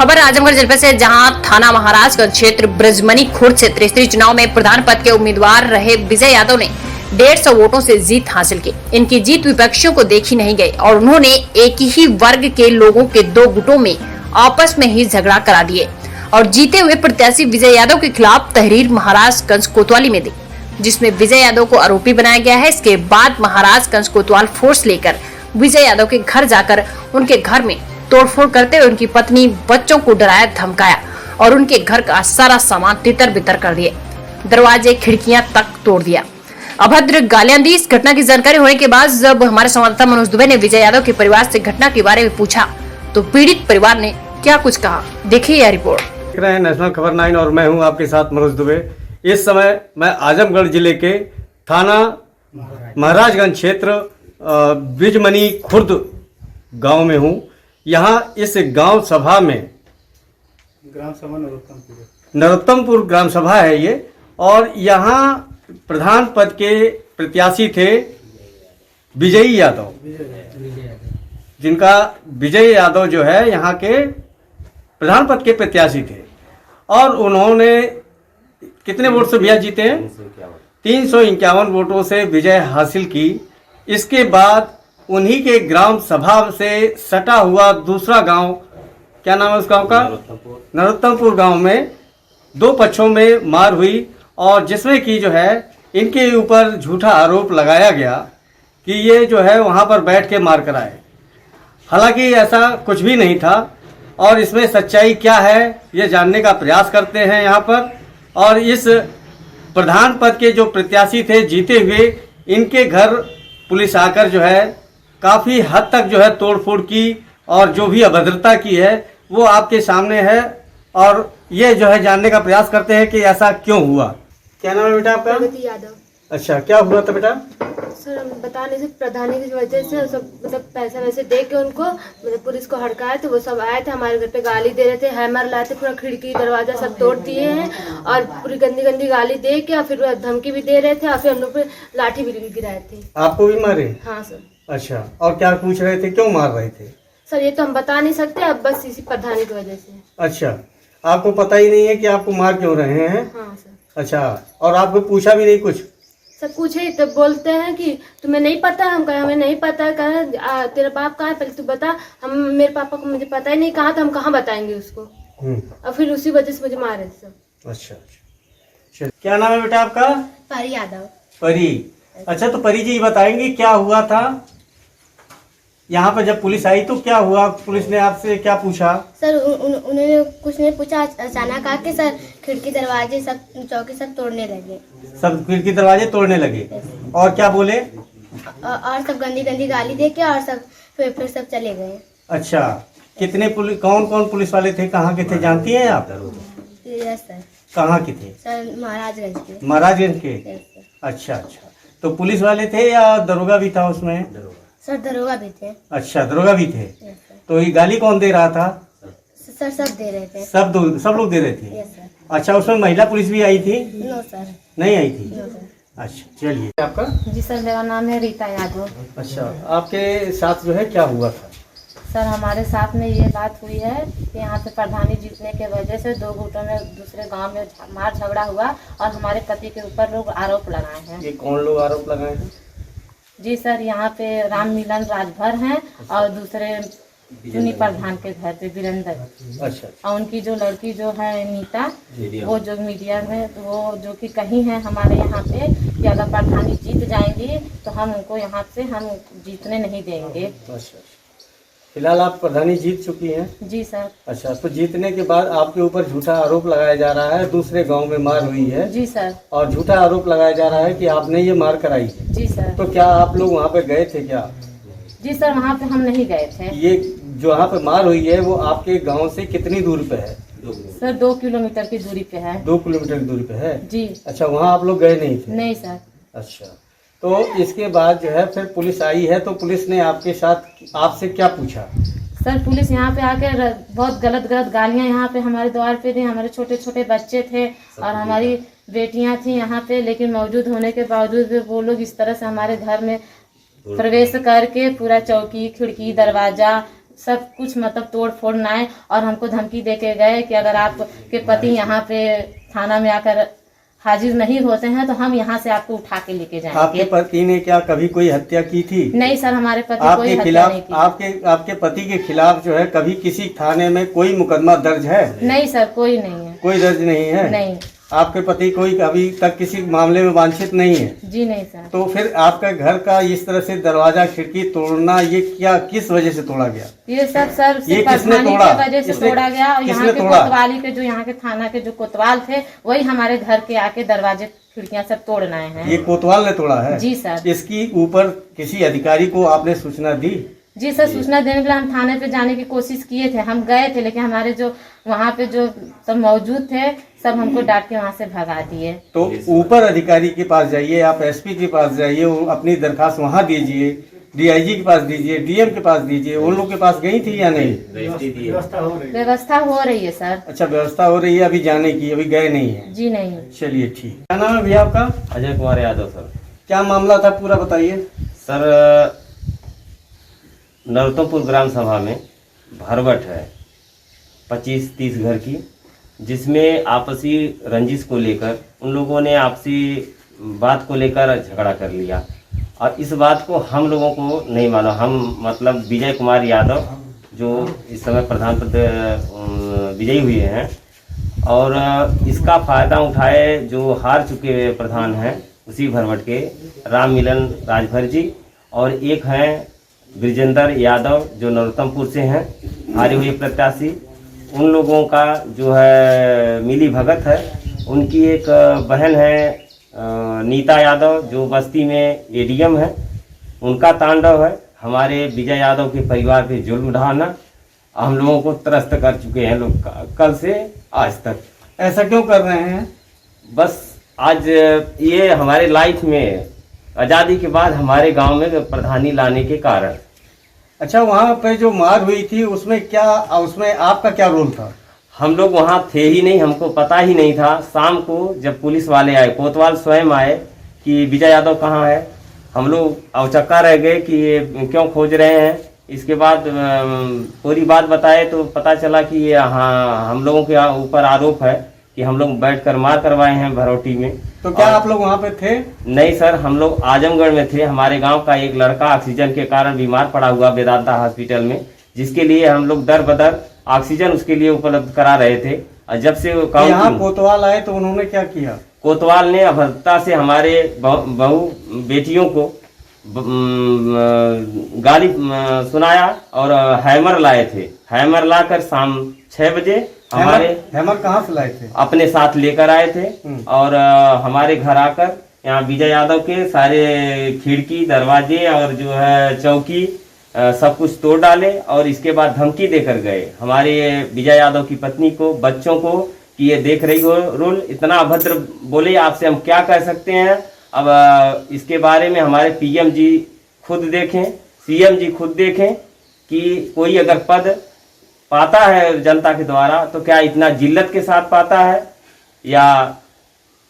खबर आजमगढ़ जनपद से, जहां थाना महाराजगंज क्षेत्र ब्रजमनी खुर्द से त्रिस्तरीय चुनाव में प्रधान पद के उम्मीदवार रहे विजय यादव ने 150 वोटों से जीत हासिल की। इनकी जीत विपक्षियों को देखी नहीं गई और उन्होंने एक ही वर्ग के लोगों के दो गुटों में आपस में ही झगड़ा करा दिए और जीते हुए प्रत्याशी विजय यादव के खिलाफ तहरीर महाराजगंज कोतवाली में दी, जिसमें विजय यादव को आरोपी बनाया गया है। इसके बाद महाराजगंज कोतवाल फोर्स लेकर विजय यादव के घर जाकर उनके घर में तोड़फोड़ करते हुए उनकी पत्नी बच्चों को डराया धमकाया और उनके घर का सारा सामान तितर बितर कर दिए, दरवाजे खिड़कियां तक तोड़ दिया, अभद्र गालियां दी। इस घटना की जानकारी होने के बाद जब हमारे संवाददाता मनोज दुबे ने विजय यादव के परिवार से घटना के बारे में पूछा तो पीड़ित परिवार ने क्या कुछ कहा, देखिए यह रिपोर्ट। देख रहे हैं नेशनल खबर 9 और मैं हूं आपके साथ मनोज दुबे। इस समय मैं आजमगढ़ जिले के थाना महाराजगंज क्षेत्र ब्रजमनी खुर्द गांव में हूं। यहाँ इस गांव सभा में ग्राम सभा नरोत्तमपुर ग्राम सभा है ये, और यहाँ प्रधान पद के प्रत्याशी थे विजय यादव, जिनका विजय यादव जो है यहाँ के प्रधान पद के प्रत्याशी थे। और उन्होंने कितने वोट से भैया जीते हैं? 351 वोटों से विजय हासिल की। इसके बाद उन्हीं के ग्राम सभा से सटा हुआ दूसरा गांव, क्या नाम है उस गांव का? नरोत्तमपुर गांव में दो पक्षों में मार हुई और जिसमें कि जो है इनके ऊपर झूठा आरोप लगाया गया कि ये जो है वहां पर बैठ के मार कराए। हालांकि ऐसा कुछ भी नहीं था और इसमें सच्चाई क्या है ये जानने का प्रयास करते हैं यहाँ पर। और इस प्रधान पद के जो प्रत्याशी थे जीते हुए, इनके घर पुलिस आकर जो है काफ़ी हद तक जो है तोड़फोड़ की और जो भी अभद्रता की है वो आपके सामने है। और ये जो है जानने का प्रयास करते हैं कि ऐसा क्यों हुआ। क्या नाम है बेटा आपका? प्रगति यादव। अच्छा, क्या हुआ था बेटा? सर हम बता नहीं सकते, प्रधानी की वजह से सब मतलब पैसा वैसे दे के उनको मतलब पुलिस को हड़काए थे। वो सब आए थे हमारे घर पे, गाली दे रहे थे, हैमर लाए थे, पूरा खिड़की दरवाजा सब तोड़ दिए हैं और पूरी गंदी गंदी गाली दे के और फिर धमकी भी दे रहे थे और फिर हम लोग पे लाठी भी गिराए थे। आपको भी मारे? हाँ सर। अच्छा, और क्या पूछ रहे थे, क्यों मार रहे थे? सर ये तो हम बता नहीं सकते, अब बस इसी प्रधानी की वजह से। अच्छा, आपको पता ही नहीं है कि आपको मार क्यों रहे हैं? हाँ सर। अच्छा, और आपको पूछा भी नहीं कुछ? सब पूछे तो बोलते हैं कि तुम्हें नहीं पता। हम कहे हमें नहीं पता है। कहे तेरा बाप कहाँ है, पहले तू बता। हम मेरे पापा को मुझे पता ही नहीं कहाँ था, हम कहाँ बताएंगे उसको। और फिर उसी वजह से मुझे मारे सब। अच्छा, क्या नाम है बेटा आपका? परी यादव। परी। अच्छा, तो परी जी बताएंगे क्या हुआ था यहाँ पर जब पुलिस आई तो क्या हुआ? पुलिस ने आपसे क्या पूछा? सर उन्होंने कुछ नहीं पूछा, अचानक आके सर खिड़की दरवाजे सब चौकी सब तोड़ने लगे। सब खिड़की दरवाजे तोड़ने लगे और क्या बोले? और सब गंदी गंदी गाली दे के और सब फिर सब चले गए। अच्छा, कितने पुलिस, कौन कौन पुलिस वाले थे, कहाँ के थे जानती हैं आप? Yes sir. कहाँ के थे? सर महाराजगंज के। महाराजगंज के? अच्छा अच्छा, तो पुलिस वाले थे या दरोगा भी था उसमें? सर दरोगा भी थे। अच्छा, दरोगा भी थे। तो ये गाली कौन दे रहा था? सर सब दे रहे थे। सब लोग दे रहे थे? Yes sir. अच्छा, उसमें महिला पुलिस भी आई थी? No sir. नहीं आई थी? No sir. अच्छा, चलिए। आपका? जी सर, मेरा नाम है रीता यादव। अच्छा, आपके साथ जो है क्या हुआ था? सर हमारे साथ में ये बात हुई है कि यहाँ पे प्रधानी जीतने के वजह से दो गुटों में दूसरे गांव में मार झगड़ा हुआ और हमारे पति के ऊपर लोग आरोप लगाए हैं। ये कौन लोग आरोप लगाए हैं? जी सर, यहाँ पे राम मिलन राजभर हैं और दूसरे चुनी प्रधान के घर पे वीरेंद्र। अच्छा, और उनकी जो लड़की जो है नीता, वो जो मीडिया में वो जो कि कहीं है हमारे यहाँ पे कि अगर प्रधानी जीत जाएंगी तो हम उनको यहाँ से हम जीतने नहीं देंगे। अच्छा, फिलहाल आप प्रधानी जीत चुकी हैं? जी सर। अच्छा, तो जीतने के बाद आपके ऊपर झूठा आरोप लगाया जा रहा है, दूसरे गांव में मार हुई है? जी सर। और झूठा आरोप लगाया जा रहा है कि आपने ये मार कराई है? जी सर। तो क्या आप लोग वहाँ पे गए थे क्या? जी सर, वहाँ पे हम नहीं गए थे। ये जो यहाँ पे मार हुई है वो आपके गांव से कितनी दूर पे है? सर 2 किलोमीटर की दूरी पे है। 2 किलोमीटर की दूरी पे है? जी। अच्छा, वहाँ आप लोग गए नहीं थे? नहीं सर। अच्छा, तो इसके बाद जो है फिर पुलिस आई है, तो पुलिस ने आपके साथ आपसे क्या पूछा? सर पुलिस यहाँ पे आके बहुत गलत गालियाँ यहाँ पे हमारे द्वार पे दी। हमारे छोटे छोटे बच्चे थे और हमारी बेटियाँ थी यहाँ पे, लेकिन मौजूद होने के बावजूद भी वो लोग इस तरह से हमारे घर में प्रवेश करके पूरा चौकी खिड़की दरवाजा सब कुछ मतलब तोड़ फोड़ ना आए, और हमको धमकी दे के गए कि अगर आपके पति यहाँ पे थाना में आकर हाजिर नहीं होते हैं तो हम यहाँ से आपको उठा के लेके आपके जाएंगे। पति ने क्या कभी कोई हत्या की थी? नहीं सर, हमारे पति कोई आपके हत्या खिलाफ नहीं की। आपके पति के खिलाफ जो है कभी किसी थाने में कोई मुकदमा दर्ज है? नहीं सर, कोई नहीं है। कोई दर्ज नहीं है? नहीं आपके पति कोई अभी तक किसी मामले में वांछित नहीं है? जी नहीं सर। तो फिर आपका घर का इस तरह से दरवाजा खिड़की तोड़ना, ये क्या किस वजह से तोड़ा गया? ये सब सर ये सिर्फ किसने प्रधानी तोड़ा? की वजह से किसने- तोड़ा गया, और यहाँ किसने के तोड़ा? कोतवाली के जो यहाँ के थाना के जो कोतवाल थे वही हमारे घर के आके दरवाजे खिड़कियां सब तोड़ना है। ये कोतवाल ने तोड़ा है? जी सर। इसकी ऊपर किसी अधिकारी को आपने सूचना दी? जी सर, सूचना देने के लिए हम थाने पे जाने की कोशिश किए थे, हम गए थे, लेकिन हमारे जो वहाँ पे जो सब मौजूद थे सब हमको डांट के वहाँ से भगा दिए। तो ऊपर अधिकारी के पास जाइए, आप एसपी के पास जाइए, अपनी दरखास्त वहाँ दीजिए, डीआईजी के पास दीजिए, डीएम के पास दीजिए। उन लोग के पास गई थी या नहीं? व्यवस्था हो रही है सर। अच्छा, व्यवस्था हो रही है अभी जाने की, अभी गए नहीं है? जी नहीं। चलिए ठीक। क्या नाम है भैया आपका? अजय कुमार यादव सर। क्या मामला था पूरा बताइए। सर, नरोत्तमपुर ग्राम सभा में भरवट है 25-30 घर की, जिसमें आपसी रंजिश को लेकर उन लोगों ने आपसी बात को लेकर झगड़ा कर लिया, और इस बात को हम लोगों को नहीं मालूम। हम मतलब विजय कुमार यादव जो इस समय प्रधान पद विजयी हुए हैं, और इसका फायदा उठाए जो हार चुके प्रधान हैं उसी भरवट के राम मिलन राजभर जी, और एक हैं ब्रिजेंद्र यादव जो नरोत्तमपुर से हैं हारे हुए प्रत्याशी। उन लोगों का जो है मिली भगत है। उनकी एक बहन है नीता यादव जो बस्ती में एडीएम है, उनका तांडव है। हमारे विजय यादव के परिवार पे जुल्म ढाना हम लोगों को त्रस्त कर चुके हैं लोग कल से आज तक। ऐसा क्यों कर रहे हैं? बस आज ये हमारे लाइफ में आज़ादी के बाद हमारे गांव में प्रधानी लाने के कारण। अच्छा, वहाँ पे जो मार हुई थी उसमें आपका क्या रोल था? हम लोग वहाँ थे ही नहीं, हमको पता ही नहीं था। शाम को जब पुलिस वाले आए, कोतवाल स्वयं आए कि विजय यादव कहाँ है, हम लोग अवचक्का रह गए कि ये क्यों खोज रहे हैं। इसके बाद पूरी बात बताए तो पता चला कि ये हाँ हम लोगों के ऊपर आरोप है कि हम लोग बैठकर मार करवाए हैं भरौटी में। तो क्या आप लोग वहाँ पे थे? नहीं सर, हम लोग आजमगढ़ में थे। हमारे गांव का एक लड़का ऑक्सीजन के कारण बीमार पड़ा हुआ वेदांता हॉस्पिटल में, जिसके लिए हम लोग दर बदर ऑक्सीजन उसके लिए उपलब्ध करा रहे थे। और जब से यहाँ कोतवाल आए तो उन्होंने क्या किया? कोतवाल ने अभद्रता से हमारे बहू बेटियों को गाली सुनाया और हैमर लाए थे। हैमर लाकर शाम 6 बजे हैमर कहाँ से लाए थे? अपने साथ लेकर आए थे, और हमारे घर आकर यहाँ विजय यादव के सारे खिड़की दरवाजे और जो है चौकी सब कुछ तोड़ डाले, और इसके बाद धमकी देकर गए हमारे विजय यादव की पत्नी को, बच्चों को कि ये देख रही हो रोल। इतना अभद्र बोले, आपसे हम क्या कह सकते हैं। अब इसके बारे में हमारे पीएम जी खुद देखें, सीएम जी खुद देखें कि कोई अगर पद पाता है जनता के द्वारा तो क्या इतना जिल्लत के साथ पाता है या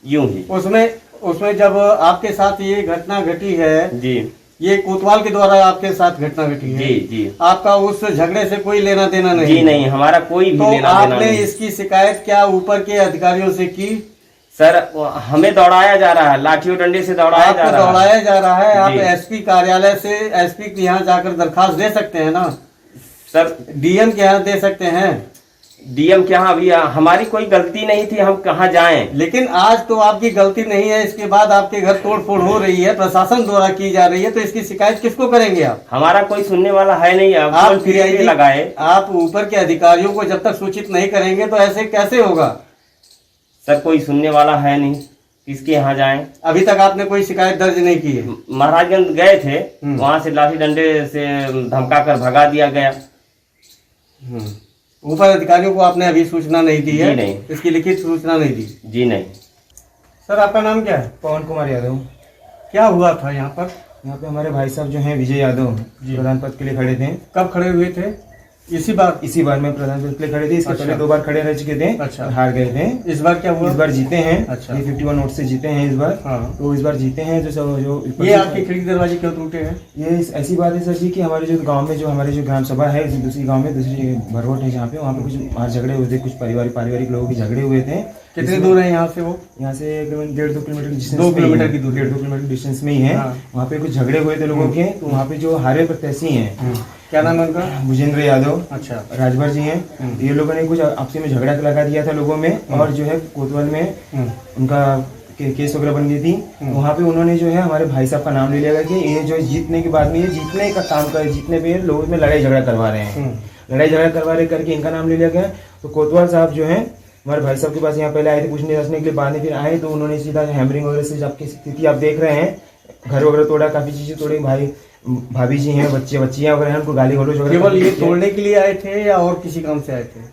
यूं ही। उसमें जब आपके साथ ये घटना घटी है जी, ये कोतवाल के द्वारा आपके साथ घटना घटी है? जी जी। आपका उस झगड़े से कोई लेना देना नहीं? जी नहीं, हमारा कोई भी तो लेना देना आपने नहीं। इसकी शिकायत क्या ऊपर के अधिकारियों से की? सर, हमें दौड़ाया जा रहा है, लाठियों डंडे से दौड़ाया जा आपको रहा है। दौड़ाया जा रहा है। आप जी। एसपी कार्यालय से एसपी के यहाँ जाकर दरखास्त दे सकते हैं ना सर? डीएम के यहाँ दे सकते हैं। डीएम के यहाँ अभी हमारी कोई गलती नहीं थी, हम कहाँ जाएं। लेकिन आज तो आपकी गलती नहीं है, इसके बाद आपके घर तोड़ फोड़ हो रही है, प्रशासन द्वारा की जा रही है, तो इसकी शिकायत किसको करेंगे आप? हमारा कोई सुनने वाला है नहीं। आप फिर लगाए। आप ऊपर के अधिकारियों को जब तक सूचित नहीं करेंगे तो ऐसे कैसे होगा? सर, कोई सुनने वाला है नहीं, किसके यहाँ जाएं? अभी तक आपने कोई शिकायत दर्ज नहीं की है? महाराजगंज गए थे, वहां से लाठी डंडे से धमका कर भगा दिया गया। ऊपर अधिकारियों को आपने अभी सूचना नहीं दी है? जी नहीं। इसकी लिखित सूचना नहीं दी? जी नहीं। सर, आपका नाम क्या है? पवन कुमार यादव। क्या हुआ था यहाँ पर? यहाँ पे हमारे भाई साहब जो हैं विजय यादव प्रधान पद के लिए खड़े थे। कब खड़े हुए थे? इसी बार में प्रधान पद के लिए खड़े थे। इसके अच्छा। पहले 2 बार खड़े रह चुके थे, अच्छा। हार गए थे। इस बार क्या हुआ? इस बार जीते हैं। अच्छा। ये 51 वोट से जीते हैं इस बार। हाँ। तो इस बार जीते हैं। जो ये आपके खिड़की दरवाजे क्यों टूटे हैं? ये ऐसी बात है सर जी कि हमारे जो गांव में जो हमारे जो ग्राम सभा है, दूसरी गांव में दूसरी भरवट है जहाँ पे, वहाँ पे कुछ बाहर झगड़े हुए थे, कुछ पारिवारिक लोगों के झगड़े हुए थे। कितनी दूर है यहाँ से वो? यहाँ से 1.5-2 किलोमीटर डिस्टेंस, 2 किलोमीटर की दूरी, 1.5-2 किलोमीटर डिस्टेंस में ही है। हाँ। वहाँ पे कुछ झगड़े हुए थे लोगों के। तो वहाँ पे जो हारे प्रत्याशी हैं, क्या नाम है उनका? भूजेंद्र यादव, अच्छा। राजभर जी हैं। ये लोगों ने कुछ आपसी में झगड़ा लगा दिया था लोगों में, और जो है कोतवाल में उनका केस वगैरह बन गई थी। वहाँ पे उन्होंने जो है हमारे भाई साहब का नाम ले लिया कि ये जो जीतने के बाद में ये जीतने का काम कर, जीतने पे लोगों में लड़ाई झगड़ा करवा रहे हैं, लड़ाई झगड़ा करवा रहे करके इनका नाम ले लिया गया। तो कोतवाल साहब जो है हमारे भाई साहब के पास यहाँ पहले आए थे पूछने जांचने के लिए, बाद में फिर आए तो उन्होंने सीधा हैमरिंग वगैरह से, आपकी स्थिति आप देख रहे हैं, घर वगैरह तोड़ा, काफी चीजें तोड़ी। भाभी जी हैं, बच्चियां वगैरह हैं, उनको गाली गलौज वगैरह। केवल ये तोड़ने के लिए आए थे या और किसी काम से आए थे?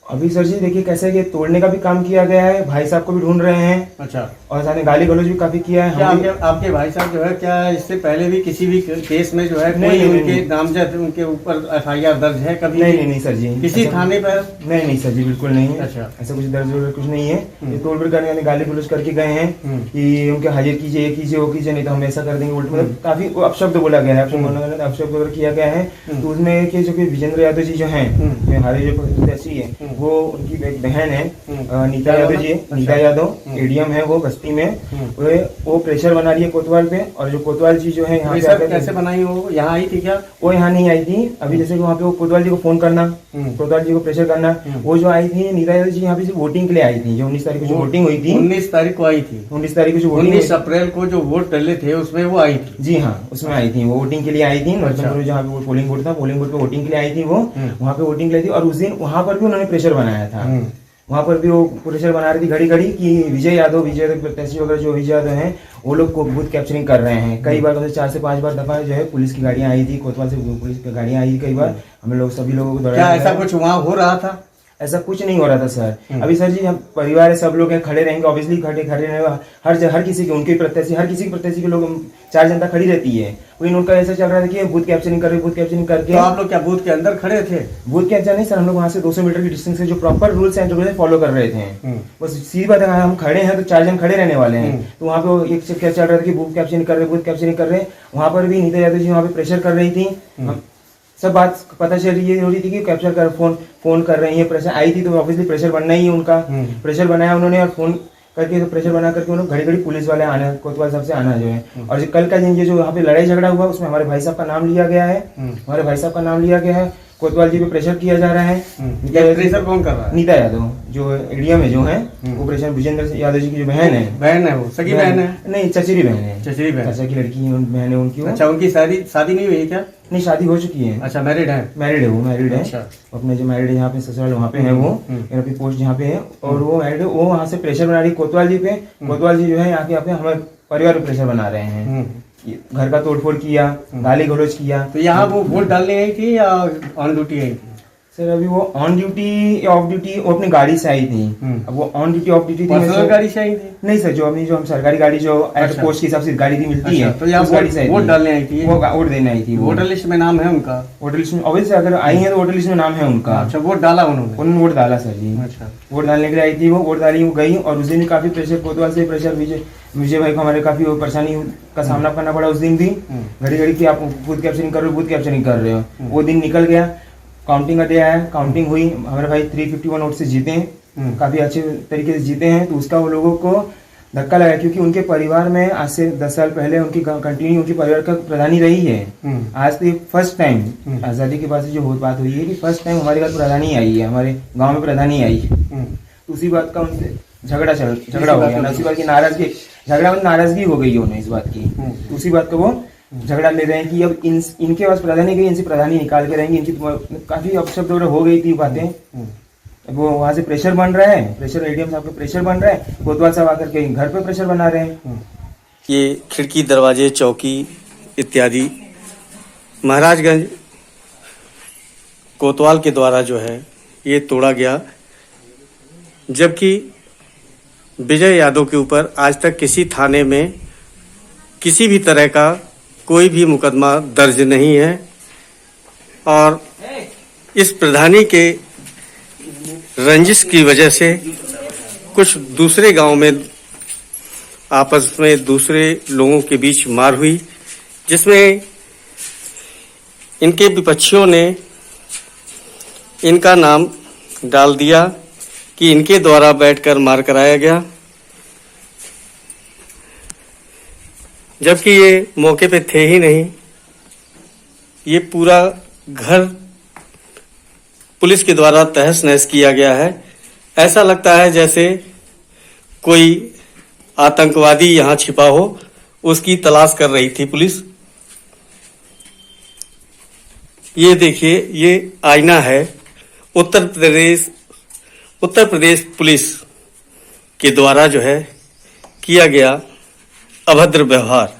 अभी सर जी देखिए कैसे कि तोड़ने का भी काम किया गया है, भाई साहब को भी ढूंढ रहे हैं। अच्छा। और साथ में गाली गलौज भी काफी किया है। क्या आपके भाई साहब जो है, क्या इससे पहले भी किसी भी केस में जो है कोई उनके नामजद उनके ऊपर FIR दर्ज है कभी? नहीं सर जी, किसी थाने पर? नहीं सर जी, बिल्कुल नहीं है। अच्छा। ऐसा कुछ दर्ज वगैरह कुछ नहीं है। ये तोड़फोड़ करने वाले गाली गलौज करके गए हैं कि उनके हाजिर कीजिए, ये कीजिए, वो कीजिए, नहीं तो हम ऐसा कर देंगे। मतलब काफी अपशब्द बोला गया है, अपशब्द वगैरह किया गया है। तो उसमें जो विजेंद्र यादव जी जो है, हमारे जो प्रत्याशी है, वो उनकी एक बहन है नीता यादव जी, नीता यादव, एडीएम है वो बस्ती में, वो प्रेशर बना रही है कोतवाल पे। और जो कोतवाल जी जो है यहाँ पे कैसे बनाई? वो यहाँ आई थी क्या? वो यहाँ नहीं आई थी। अभी जैसे कि वहाँ पे वो कोतवाल जी को फोन करना, कोतवाल जी को प्रेशर करना, वो जो आई थी नीता यादव जी यहाँ पे वोटिंग के लिए आई थी। जो 19 तारीख को जो वोटिंग हुई थी, 19 तारीख को आई थी। 19 तारीख को जो वोटिंग, 19 अप्रैल को जो वोट डले थे उसमें वो आई थी। जी हाँ, उसमें आई थी वो, वोटिंग के लिए आई थी। नरसिंहपुर जहाँ पे पोलिंग बूथ था, पोलिंग बूथ पे वोटिंग के लिए आई थी वो, वहाँ पे वोटिंग के लिए थी। और उस दिन वहाँ पर भी उन्होंने प्रेशर बनाया था। वहाँ पर भी वो प्रेशर बना रही थी घड़ी कि विजय यादव प्रत्याशी वगैरह जो विजय यादव हैं, वो लोग को बूथ कैप्चरिंग कर रहे हैं। कई बार 4 से 5 बार दफा जो है पुलिस की गाड़ियां आई थी, कोतवाल से पुलिस की गाड़ियां आई थी कई बार। हम लोग सभी लोगों को दौड़ाया। क्या ऐसा कुछ वहाँ हो रहा था? ऐसा कुछ नहीं हो रहा था सर। अभी सर जी हम परिवार है, सब लोग हैं, खड़े रहेंगे, ऑब्वियसली खड़े रहेंगे। हर किसी के, उनके प्रत्याशी, हर किसी के प्रत्याशी के लोग 4 जनता खड़ी रहती है। लेकिन उनका ऐसा चल रहा था कि बूथ कैप्चरिंग कर रहे, बूथ कैप्चरिंग करके। तो आप लोग क्या बूथ के अंदर खड़े थे? बूथ के अंदर नहीं सर, हम लोग वहाँ से 200 मीटर की डिस्टेंस से जो proper rules and regulation follow कर रहे थे। बस सीधी बात है, हम खड़े हैं तो 4 जन खड़े रहने वाले हैं। तो वहाँ पे एक क्या चल रहा था कि बूथ कैप्चरिंग कर रहे, बूथ कैप्चरिंग कर रहे। वहाँ पर भी नीता यादव जी वहाँ पे प्रेशर कर रही थी। सब बात पता चल रही थी कि कैप्चर कर, फोन कर रही है। प्रेशर आई थी तो ऑब्वियसली प्रेशर बनना ही है उनका। प्रेशर बनाया उन्होंने और फोन करके, तो प्रेशर बना करके उन्होंने घड़ी पुलिस वाले आना, कोतवाल साहब से आना जो है। और जो कल का दिन जो यहाँ पे लड़ाई झगड़ा हुआ, उसमें हमारे भाई साहब का नाम लिया गया है। हमारे भाई साहब का नाम लिया गया है। कोतवाल जी पे प्रेशर किया जा रहा है। प्रेशर कौन कर रहा है? नीता यादव जो एडीएम है जो है, वो प्रेशर भूजेंद्र यादव जी की जो बहन है वो सगी बहन है? नहीं, चचेरी बहन है। चचेरी बहन, चाचा की लड़की बहन है उनकी। अच्छा, उनकी शादी नहीं हुई है क्या? नहीं, शादी हो चुकी है। अच्छा, मैरिड है? मैरिड है वो, मैरिड है। अच्छा। अपने जो मैरिड है यहाँ पे ससुराल वहाँ पे है वो, मेरा भी पोस्ट यहाँ पे है। और वो मैरिड है, वो वहाँ से प्रेशर बना रही कोतवाल जी पे। कोतवाल जी जो है यहाँ पे हमारे परिवार पे प्रेशर बना रहे हैं। घर का तोड़फोड़ किया, गाली गलौज किया। तो यहाँ वो वोट डालने आई थी या ऑन ड्यूटी आई थी? सर अभी वो ऑन ड्यूटी या ऑफ ड्यूटी, वो अपनी गाड़ी से आई थी। अब वो ऑन ड्यूटी ऑफ ड्यूटी थी। पर्सनल गाड़ी से आई थी? नहीं सर, जो हम सरकारी गाड़ी जो एट पोस्ट के हिसाब से गाड़ी थी मिलती है, तो यहाँ वोट डालने आई थी? वो वोट देने आई थी। वोटर लिस्ट में नाम है उनका? वोटर लिस्ट में ऑब्वियसली अगर आई है तो वोटर लिस्ट में नाम है उनका। अच्छा, वोट डाला उन्होंने वोट डाला सर जी। अच्छा, वोट डालने के लिए आई थी वो, वोट डाली, वो गई। और उस दिन भी काफी प्रेशर, कोतवाल से प्रेशर, विजय भाई को हमारे काफी परेशानी का सामना करना पड़ा उस दिन भी। घड़ी की आप बूथ कैप्चरिंग कर रहे हो, बूथ कैप्चरिंग कर रहे हो। वो दिन निकल गया, काउंटिंग का डे आया, काउंटिंग हुई, हमारे भाई 351 वोट से जीते हैं, काफी अच्छे तरीके से जीते हैं। तो उसका वो लोगों को धक्का लगा, क्योंकि उनके परिवार में आज से 10 साल पहले उनकी कंटिन्यू उनकी परिवार का प्रधानी रही है। आज तो फर्स्ट टाइम आजादी के बाद से जो बात हुई है कि फर्स्ट टाइम हमारे घर प्रधानी आई है, हमारे गाँव में प्रधानी आई है। तो उसी बात का उनसे झगड़ा हो गया, उसी बात की नाराजगी हो गई उन्हें इस बात की। उसी बात का वो झगड़ा ले रहे हैं कि अब इनके पास प्रधानी गई, इनसे प्रधानी निकाल के रहेंगे। इनकी काफी अपशब्द वगैरह हो गई थी बातें। वो वहां से प्रेशर बन रहा है, प्रेशर एडीएम साहब का प्रेशर बन रहा है, कोतवाल साहब आकर के घर पे प्रेशर बना रहे हैं। ये खिड़की, दरवाजे, चौकी इत्यादि महाराजगंज कोतवाल के द्वारा जो है ये तोड़ा गया, जबकि विजय यादव के ऊपर आज तक किसी थाने में किसी भी तरह का कोई भी मुकदमा दर्ज नहीं है। और इस प्रधानी के रंजिश की वजह से कुछ दूसरे गांव में आपस में दूसरे लोगों के बीच मार हुई, जिसमें इनके विपक्षियों ने इनका नाम डाल दिया कि इनके द्वारा बैठकर मार कराया गया, जबकि ये मौके पे थे ही नहीं। ये पूरा घर पुलिस के द्वारा तहस नहस किया गया है। ऐसा लगता है जैसे कोई आतंकवादी यहाँ छिपा हो, उसकी तलाश कर रही थी पुलिस। ये देखिए, ये आईना है उत्तर प्रदेश पुलिस के द्वारा जो है किया गया अभद्र व्यवहार।